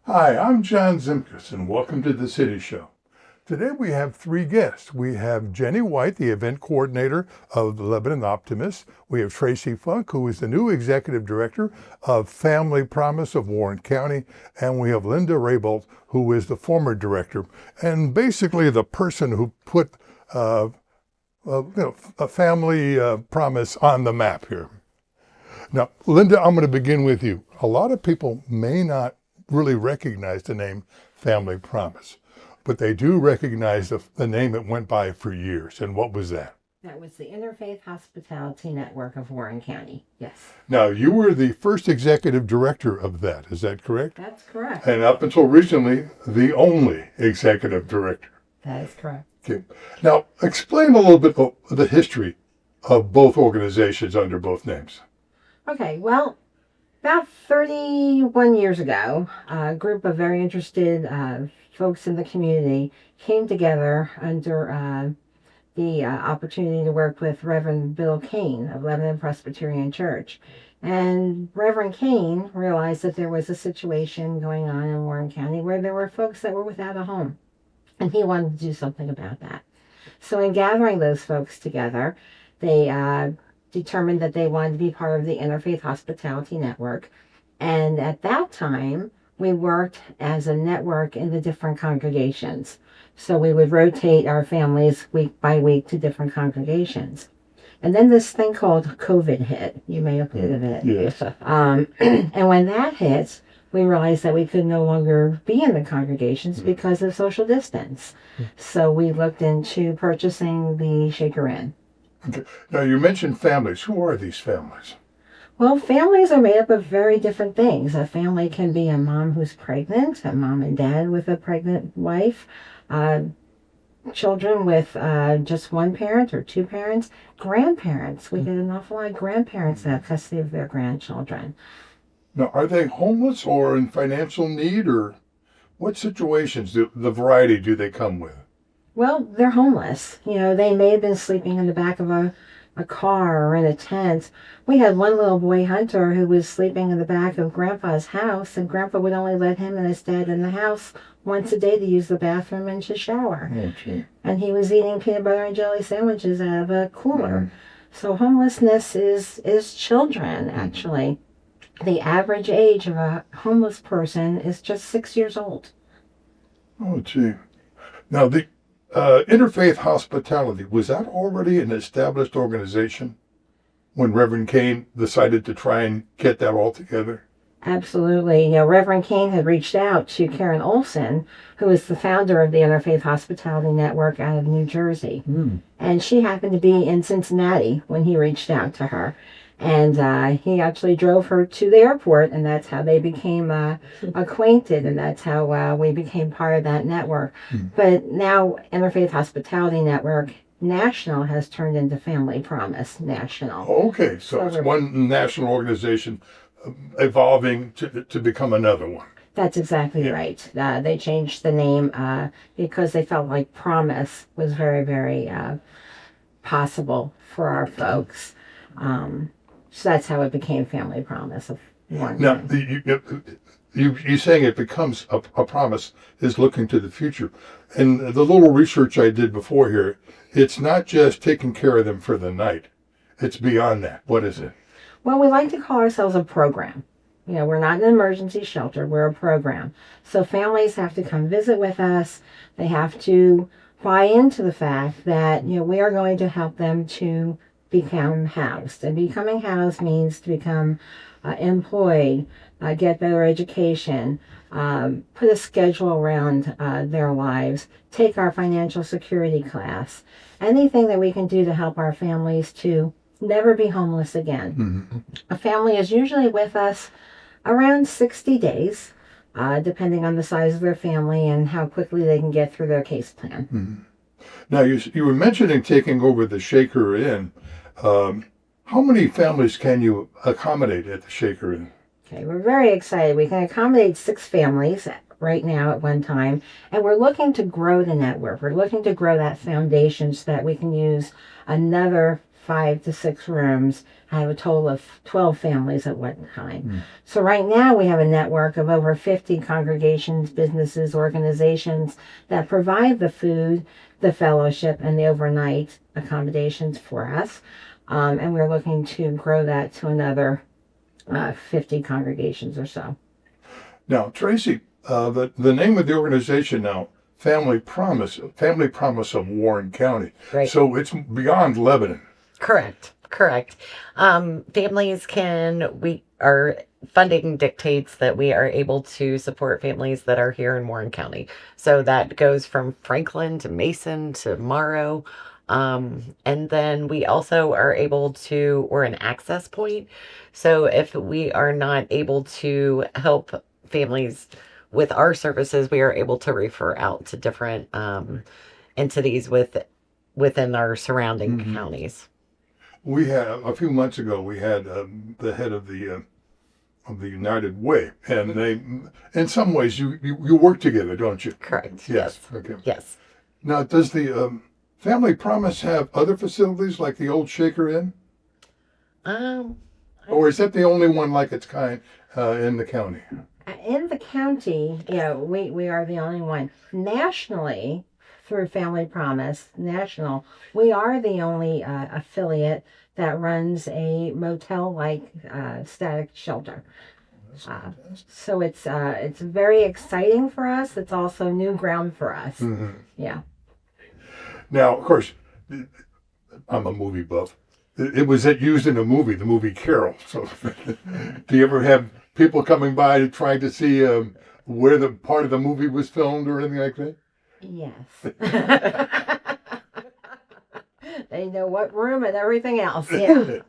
Hi, I'm John Zimkus, and welcome to the City Show. Today we have three guests. We have Jenny White, the event coordinator of the Lebanon Optimist. We have Tracy Funk, who is the new executive director of Family Promise of Warren County. And we have Linda Raybold, who is the former director and basically the person who put a Family Promise on the map here. Now, Linda, I'm going to begin with you. A lot of people may not really recognize the name Family Promise, but they do recognize the name it went by for years. And what was that? That was the Interfaith Hospitality Network of Warren County, yes. Now, you were the first executive director of that, is that correct? That's correct. And up until recently, the only executive director. That is correct. Okay. Now, explain a little bit of the history of both organizations under both names. Okay, well, about 31 years ago, a group of very interested folks in the community came together under the opportunity to work with Reverend Bill Kane of Lebanon Presbyterian Church. And Reverend Kane realized that there was a situation going on in Warren County where there were folks that were without a home. And he wanted to do something about that. So in gathering those folks together, they determined that they wanted to be part of the Interfaith Hospitality Network. And at that time, we worked as a network in the different congregations. So we would rotate our families week by week to different congregations. And then this thing called COVID hit. You may have heard of it. Yes. And when that hit, we realized that we could no longer be in the congregations because of social distance. So we looked into purchasing the Shaker Inn. Okay. Now, you mentioned families. Who are these families? Well, families are made up of very different things. A family can be a mom who's pregnant, a mom and dad with a pregnant wife, children with just one parent or two parents, grandparents. We get an awful lot of grandparents that have custody of their grandchildren. Now, are they homeless or in financial need, or what situations, the variety do they come with? Well, they're homeless. You know, they may have been sleeping in the back of a car or in a tent. We had one little boy, Hunter, who was sleeping in the back of Grandpa's house, and Grandpa would only let him and his dad in the house once a day to use the bathroom and to shower. Okay. And he was eating peanut butter and jelly sandwiches out of a cooler. So homelessness is children, actually. The average age of a homeless person is just 6 years old. Oh, gee. Now, the Interfaith Hospitality, was that already an established organization when Reverend Kane decided to try and get that all together? Absolutely. You know, Reverend Kane had reached out to Karen Olson, who is the founder of the Interfaith Hospitality Network out of New Jersey. And she happened to be in Cincinnati when he reached out to her. And he actually drove her to the airport, and that's how they became acquainted, and that's how we became part of that network. But now Interfaith Hospitality Network National has turned into Family Promise National. Okay, so it's one national organization evolving to become another one. That's exactly right. They changed the name because they felt like promise was very, very possible for our folks. So that's how it became Family Promise of Warren. Now, you saying it becomes a promise is looking to the future. And the little research I did before here, it's not just taking care of them for the night. It's beyond that. What is it? Well, we like to call ourselves a program. You know, we're not an emergency shelter. We're a program. So families have to come visit with us. They have to buy into the fact that, you know, we are going to help them to become housed. And becoming housed means to become employed, get better education, put a schedule around their lives, take our financial security class, anything that we can do to help our families to never be homeless again. A family is usually with us around 60 days, depending on the size of their family and how quickly they can get through their case plan. Now, you were mentioning taking over the Shaker Inn. How many families can you accommodate at the Shaker Inn? Okay, we're very excited. We can accommodate 6 families right now at one time, and we're looking to grow the network. We're looking to grow that foundation so that we can use another 5 to 6 rooms. I have a total of 12 families at one time. So right now we have a network of over 50 congregations, businesses, organizations that provide the food, the fellowship, and the overnight accommodations for us. And we're looking to grow that to another 50 congregations or so. Now, Tracy, the name of the organization now, Family Promise of Warren County. Right. So it's beyond Lebanon. Correct. Our funding dictates that we are able to support families that are here in Warren County. So that goes from Franklin to Mason to Morrow. And then we also are we're an access point. So if we are not able to help families with our services, we are able to refer out to different entities within our surrounding counties. We had a few months ago. We had the head of the United Way, and they, in some ways, you work together, don't you? Correct. Yes. Okay. Yes. Now, does the Family Promise have other facilities like the old Shaker Inn, or is that the only one like its kind in the county? In the county, we are the only one. Nationally, through Family Promise National, we are the only affiliate that runs a motel-like static shelter. So it's very exciting for us. It's also new ground for us. Yeah. Now, of course, I'm a movie buff. It was used in a movie, the movie Carol. So, do you ever have people coming by trying to see where the part of the movie was filmed or anything like that? Yes. They know what room and everything else. Yeah.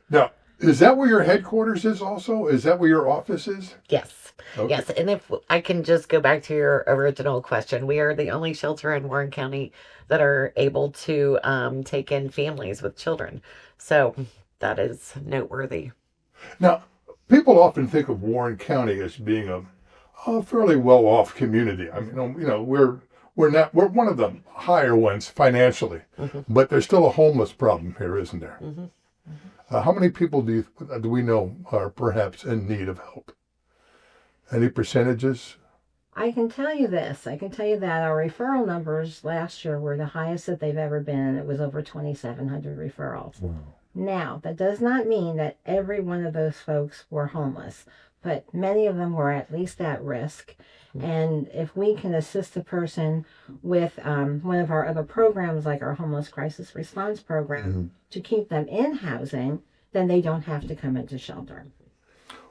Now, is that where your headquarters is also? Is that where your office is? Yes. Okay. Yes. And if I can just go back to your original question, we are the only shelter in Warren County that are able to take in families with children. So that is noteworthy. Now, people often think of Warren County as being a fairly well-off community. I mean, we're one of the higher ones financially, but there's still a homeless problem here, isn't there? How many people do we know are perhaps in need of help? Any percentages? I can tell you this. I can tell you that our referral numbers last year were the highest that they've ever been. It was over 2,700 referrals. Wow. Now, that does not mean that every one of those folks were homeless, but many of them were at least at risk. And if we can assist a person with one of our other programs, like our Homeless Crisis Response Program, to keep them in housing, then they don't have to come into shelter.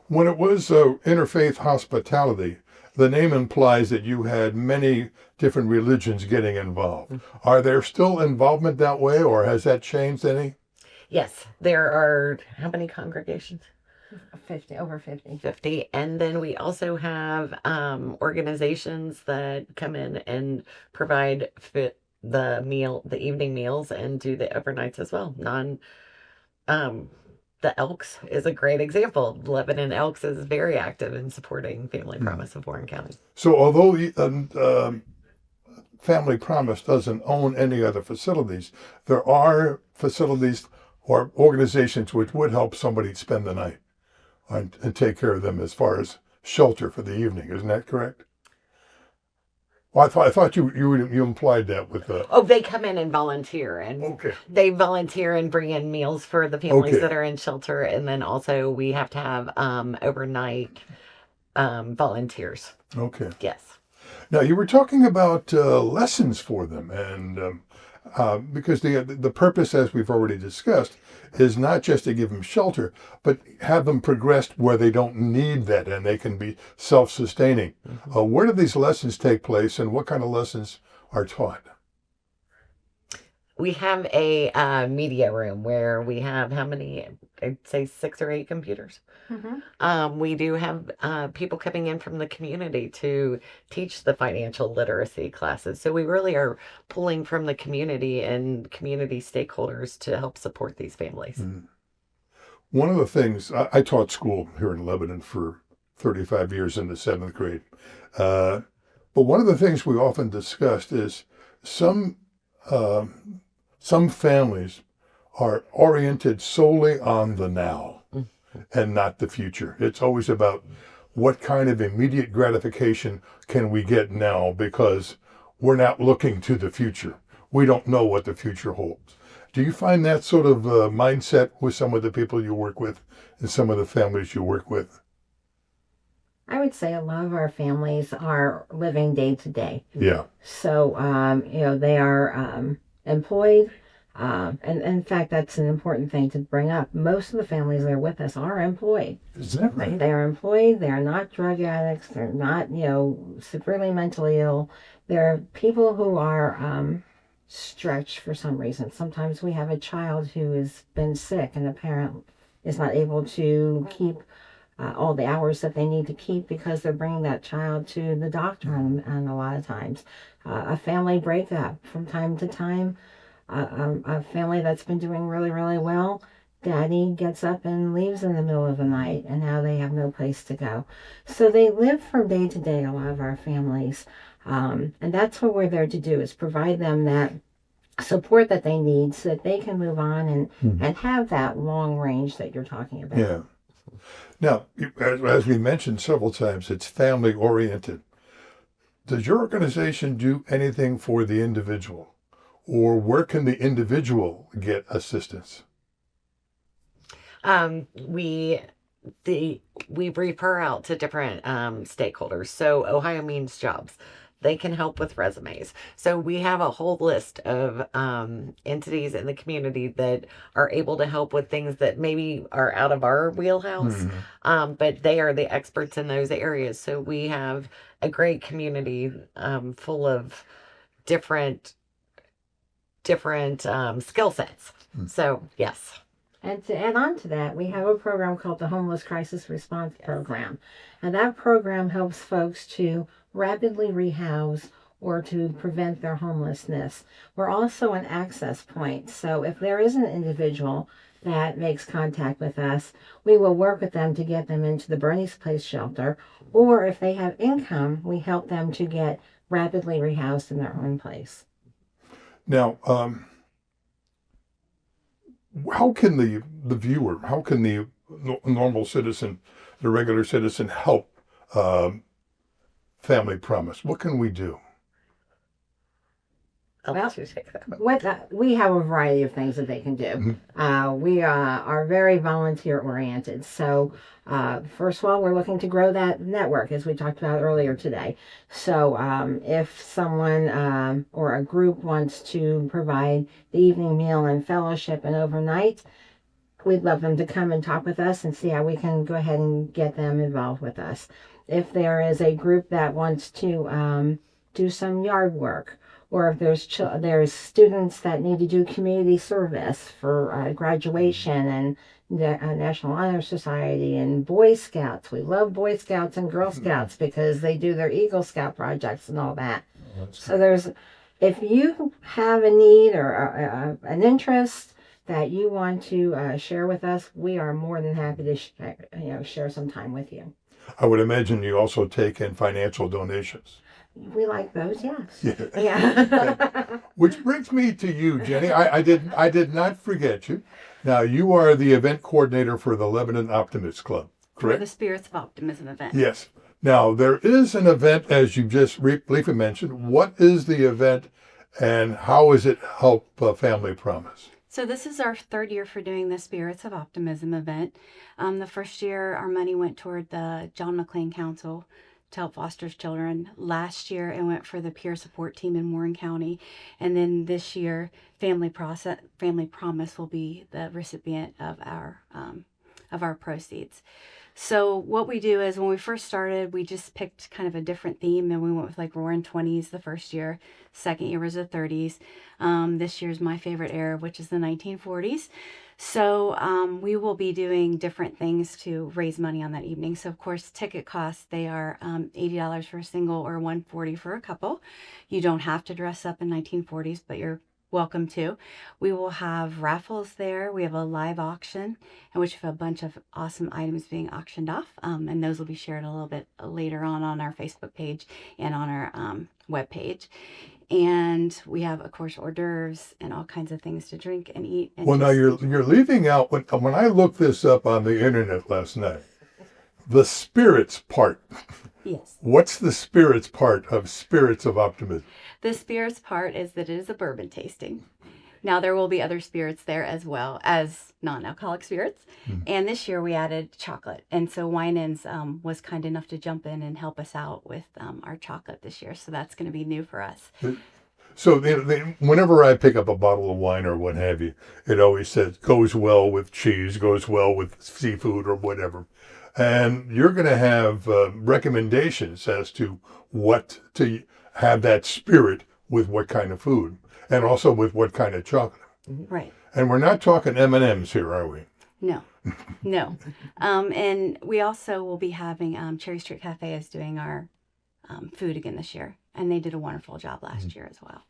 When it was interfaith hospitality, the name implies that you had many different religions getting involved. Are there still involvement that way, or has that changed any? Yes, there are, how many congregations? 50, over 50. 50. And then we also have organizations that come in and provide the evening meals and do the overnights as well. The Elks is a great example. Lebanon Elks is very active in supporting Family Promise of Warren County. So although Family Promise doesn't own any other facilities, there are facilities or organizations which would help somebody spend the night and take care of them as far as shelter for the evening. Isn't that correct? Well, I thought you implied that with the... Oh, they come in and volunteer, and they volunteer and bring in meals for the families that are in shelter, and then also we have to have overnight volunteers. Okay. Yes. Now, you were talking about lessons for them, and because the purpose, as we've already discussed, is not just to give them shelter, but have them progress where they don't need that and they can be self-sustaining. Where do these lessons take place, and what kind of lessons are taught? We have a media room where we have how many? I'd say 6 or 8 computers. We do have people coming in from the community to teach the financial literacy classes. So we really are pulling from the community and community stakeholders to help support these families. One of the things, I taught school here in Lebanon for 35 years in the 7th grade. But one of the things we often discussed is some families are oriented solely on the now and not the future. It's always about what kind of immediate gratification can we get now, because we're not looking to the future. We don't know what the future holds. Do you find that sort of mindset with some of the people you work with and some of the families you work with? I would say a lot of our families are living day to day. Yeah. So, they are employed. And in fact, that's an important thing to bring up. Most of the families that are with us are employed. Is that right? They are employed. They are not drug addicts. They're not, severely mentally ill. They're people who are stretched for some reason. Sometimes we have a child who has been sick and the parent is not able to keep all the hours that they need to keep because they're bringing that child to the doctor, and a lot of times a family breakup from time to time. A family that's been doing really, really well, daddy gets up and leaves in the middle of the night, and now they have no place to go. So they live from day to day, a lot of our families. And that's what we're there to do, is provide them that support that they need so that they can move on and have that long range that you're talking about. Yeah. Now, as we mentioned several times, it's family oriented. Does your organization do anything for the individual? Or where can the individual get assistance? We refer out to different stakeholders. So Ohio Means Jobs, they can help with resumes. So we have a whole list of entities in the community that are able to help with things that maybe are out of our wheelhouse, but they are the experts in those areas. So we have a great community full of different skill sets. So yes. And to add on to that, we have a program called the Homeless Crisis Response Program. And that program helps folks to rapidly rehouse or to prevent their homelessness. We're also an access point. So if there is an individual that makes contact with us, we will work with them to get them into the Bernie's Place shelter. Or if they have income, we help them to get rapidly rehoused in their own place. Now, how can the viewer, how can the normal citizen, the regular citizen, help Family Promise? What can we do? We have a variety of things that they can do. We are very volunteer oriented. So first of all, we're looking to grow that network, as we talked about earlier today. So if someone or a group wants to provide the evening meal and fellowship and overnight, we'd love them to come and talk with us and see how we can go ahead and get them involved with us. If there is a group that wants to do some yard work, or if there's students that need to do community service for graduation and the National Honor Society and Boy Scouts. We love Boy Scouts and Girl Scouts because they do their Eagle Scout projects and all that. So if you have a need or an interest that you want to share with us, we are more than happy to share some time with you. I would imagine you also take in financial donations. We like those, yes. Yeah. Which brings me to you, Jenny. I did not forget you. Now, you are the event coordinator for the Lebanon Optimist Club, correct? For the Spirits of Optimism event. Yes. Now, there is an event, as you just briefly mentioned. What is the event and how does it help Family Promise? So this is our third year for doing the Spirits of Optimism event. The first year, our money went toward the John McClain Council to help foster children. Last year, it went for the peer support team in Warren County. And then this year, Family Promise will be the recipient of our proceeds. So what we do is when we first started, we just picked kind of a different theme, and we went with like Roaring 20s the first year. Second year was the 30s. This year's my favorite era, which is the 1940s. So we will be doing different things to raise money on that evening. So of course, ticket costs, they are $80 for a single or $140 for a couple. You don't have to dress up in 1940s, but you're welcome to. We will have raffles there. We have a live auction in which we have a bunch of awesome items being auctioned off. And those will be shared a little bit later on our Facebook page and on our web page. And we have, of course, hors d'oeuvres and all kinds of things to drink and eat. And Well, now you're leaving out, when I looked this up on the internet last night, the spirits part. Yes. What's the spirits part of Spirits of Optimism? The spirits part is that it is a bourbon tasting. Now, there will be other spirits there as well as non-alcoholic spirits. And this year we added chocolate. And so Winans was kind enough to jump in and help us out with our chocolate this year. So that's going to be new for us. So whenever I pick up a bottle of wine or what have you, it always says goes well with cheese, goes well with seafood or whatever. And you're going to have recommendations as to what to have that spirit with what kind of food, and also with what kind of chocolate. Right. And we're not talking M&Ms here, are we? No, no. And we also will be having Cherry Street Cafe is doing our food again this year, and they did a wonderful job last year as well.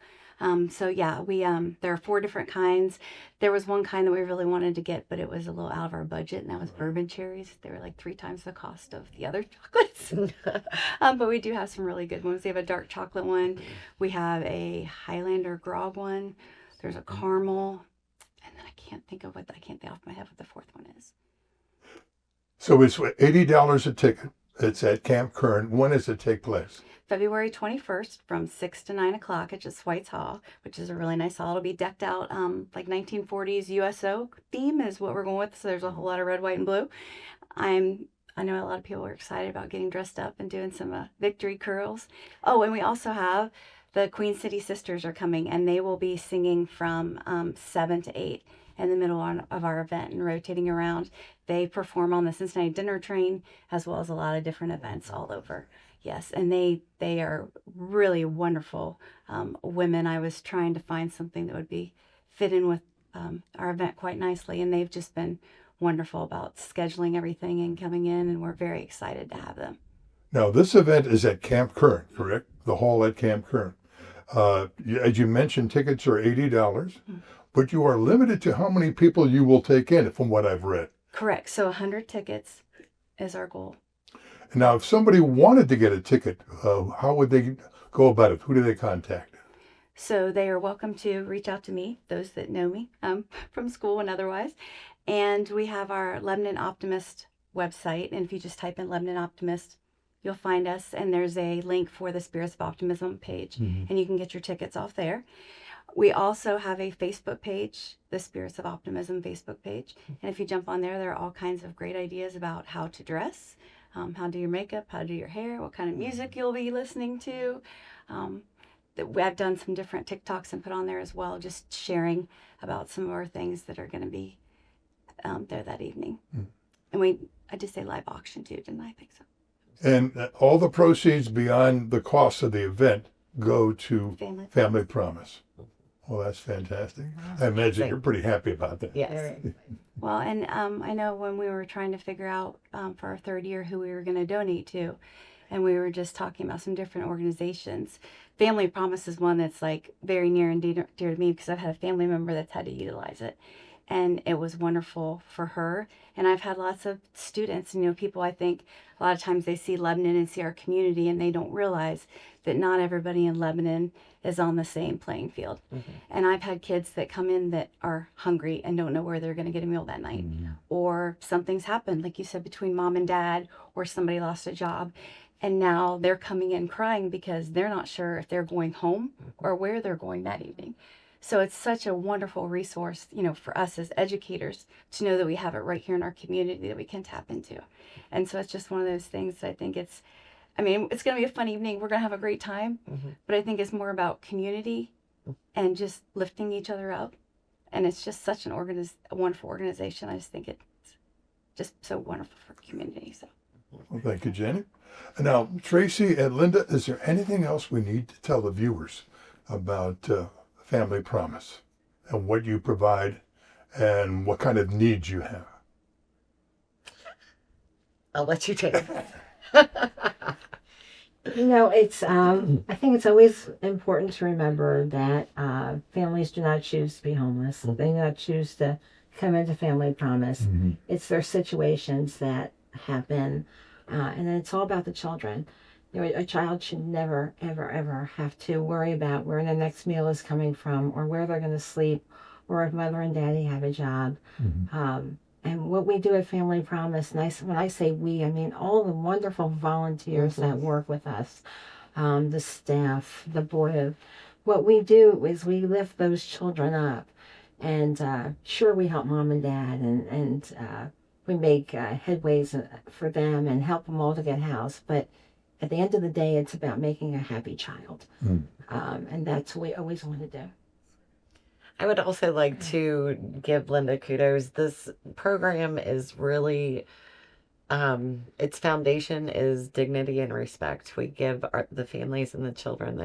So yeah, we there are 4 different kinds. There was one kind that we really wanted to get, but it was a little out of our budget, and that was bourbon cherries. They were like 3 times the cost of the other chocolates. But we do have some really good ones. We have a dark chocolate one. We have a Highlander grog one. There's a caramel, and then I can't think off my head what the 4th one is. So it's $80 a ticket. It's at Camp Kern. When does it take place? February 21st from 6 to 9 o'clock at just White's Hall, which is a really nice hall. It'll be decked out like 1940s USO theme is what we're going with. So there's a whole lot of red, white, and blue. I know a lot of people are excited about getting dressed up and doing some victory curls. Oh, and we also have the Queen City Sisters are coming, and they will be singing from 7 to 8 in the middle of our event and rotating around. They perform on the Cincinnati Dinner Train as well as a lot of different events all over. Yes, and they are really wonderful women. I was trying to find something that would be fit in with our event quite nicely, and they've just been wonderful about scheduling everything and coming in, and we're very excited to have them. Now, this event is at Camp Kern, correct? The hall at Camp Kern. As you mentioned, tickets are $80, but you are limited to how many people you will take in, from what I've read. Correct. So 100 tickets is our goal. Now, if somebody wanted to get a ticket, how would they go about it? Who do they contact? So they are welcome to reach out to me, those that know me from school and otherwise. And we have our Lebanon Optimist website. And if you just type in Lebanon Optimist, you'll find us. And there's a link for the Spirits of Optimism page. And you can get your tickets off there. We also have a Facebook page, the Spirits of Optimism Facebook page. And if you jump on there, there are all kinds of great ideas about how to dress, how to do your makeup, how to do your hair, what kind of music you'll be listening to. I've done some different TikToks and put on there as well, just sharing about some of our things that are going to be there that evening. And I did say live auction too, didn't I? I think so. And all the proceeds beyond the cost of the event go to Family Promise. Well, that's fantastic. I imagine you're pretty happy about that. Yes. Well, and I know when we were trying to figure out for our 3rd year who we were going to donate to, and we were just talking about some different organizations. Family Promise is one that's like very near and dear to me because I've had a family member that's had to utilize it. And it was wonderful for her. And I've had lots of students, people, I think a lot of times they see Lebanon and see our community and they don't realize that not everybody in Lebanon is on the same playing field. And I've had kids that come in that are hungry and don't know where they're going to get a meal that night. Or something's happened, like you said, between mom and dad, or somebody lost a job. And now they're coming in crying because they're not sure if they're going home or where they're going that evening. So it's such a wonderful resource, for us as educators to know that we have it right here in our community that we can tap into. And so it's just one of those things that I think it's going to be a fun evening. We're going to have a great time, but I think it's more about community and just lifting each other up. And it's just such a wonderful organization. I just think it's just so wonderful for the community. So. Well, thank you, Jenny. And now, Tracy and Linda, is there anything else we need to tell the viewers about Family Promise and what you provide and what kind of needs you have? I'll let you take it. It's I think it's always important to remember that families do not choose to be homeless. They do not choose to come into Family Promise. It's their situations that happen, and it's all about the children. You know, a child should never, ever, ever have to worry about where the next meal is coming from, or where they're going to sleep, or if mother and daddy have a job. And what we do at Family Promise, when I say we, I mean all the wonderful volunteers that work with us, the staff, the board. What we do is we lift those children up. And sure, we help mom and dad, and we make headways for them and help them all to get housed. But at the end of the day, it's about making a happy child. And that's what we always want to do. I would also like to give Linda kudos. This program is really, its foundation is dignity and respect. We give the families and the children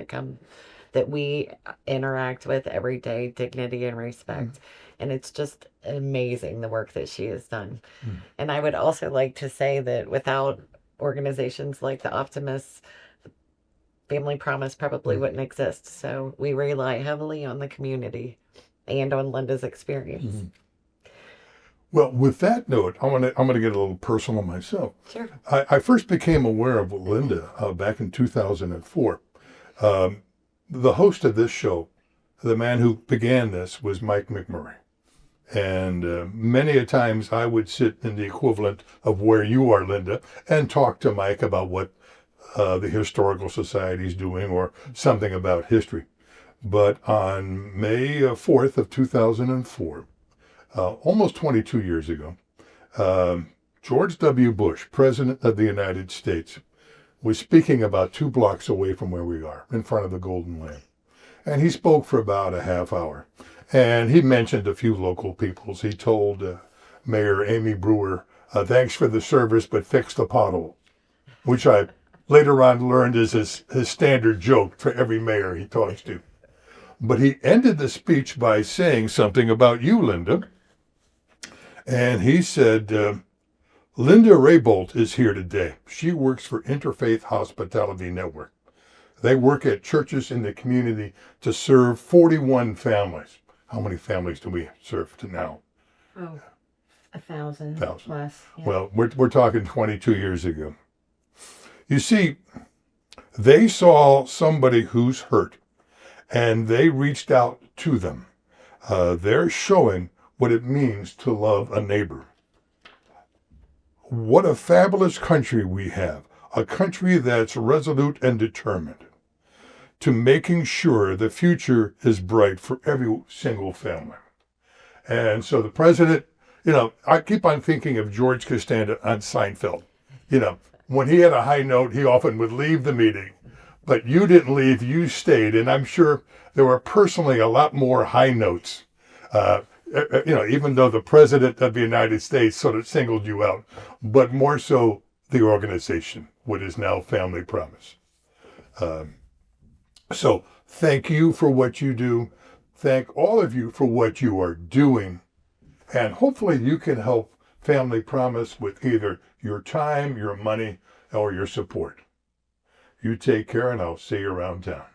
that we interact with every day dignity and respect. And it's just amazing the work that she has done. And I would also like to say that without organizations like the Optimists, Family Promise probably wouldn't exist. So we rely heavily on the community and on Linda's experience. Well, with that note, I'm gonna get a little personal myself. Sure. I first became aware of Linda back in 2004. The host of this show, the man who began this, was Mike McMurray. And many a times I would sit in the equivalent of where you are, Linda, and talk to Mike about what the Historical Society is doing or something about history. But on May 4th of 2004, almost 22 years ago, George W. Bush, President of the United States, was speaking about 2 blocks away from where we are, in front of the Golden Lamp. And he spoke for about a half hour. And he mentioned a few local peoples. He told Mayor Amy Brewer, thanks for the service, but fix the pothole, which I later on learned is his standard joke for every mayor he talks to. But he ended the speech by saying something about you, Linda. And he said, Linda Raybolt is here today. She works for Interfaith Hospitality Network. They work at churches in the community to serve 41 families. How many families do we serve to now? Oh, 1,000 plus. Yeah. Well, we're talking 22 years ago. You see, they saw somebody who's hurt, and they reached out to them. They're showing what it means to love a neighbor. What a fabulous country we have, a country that's resolute and determined to making sure the future is bright for every single family. And so the president, I keep on thinking of George Costanza on Seinfeld. When he had a high note, he often would leave the meeting. But you didn't leave, you stayed. And I'm sure there were personally a lot more high notes, even though the president of the United States sort of singled you out, but more so the organization, what is now Family Promise. So thank you for what you do. Thank all of you for what you are doing. And hopefully you can help Family Promise with either your time, your money, or your support. You take care, and I'll see you around town.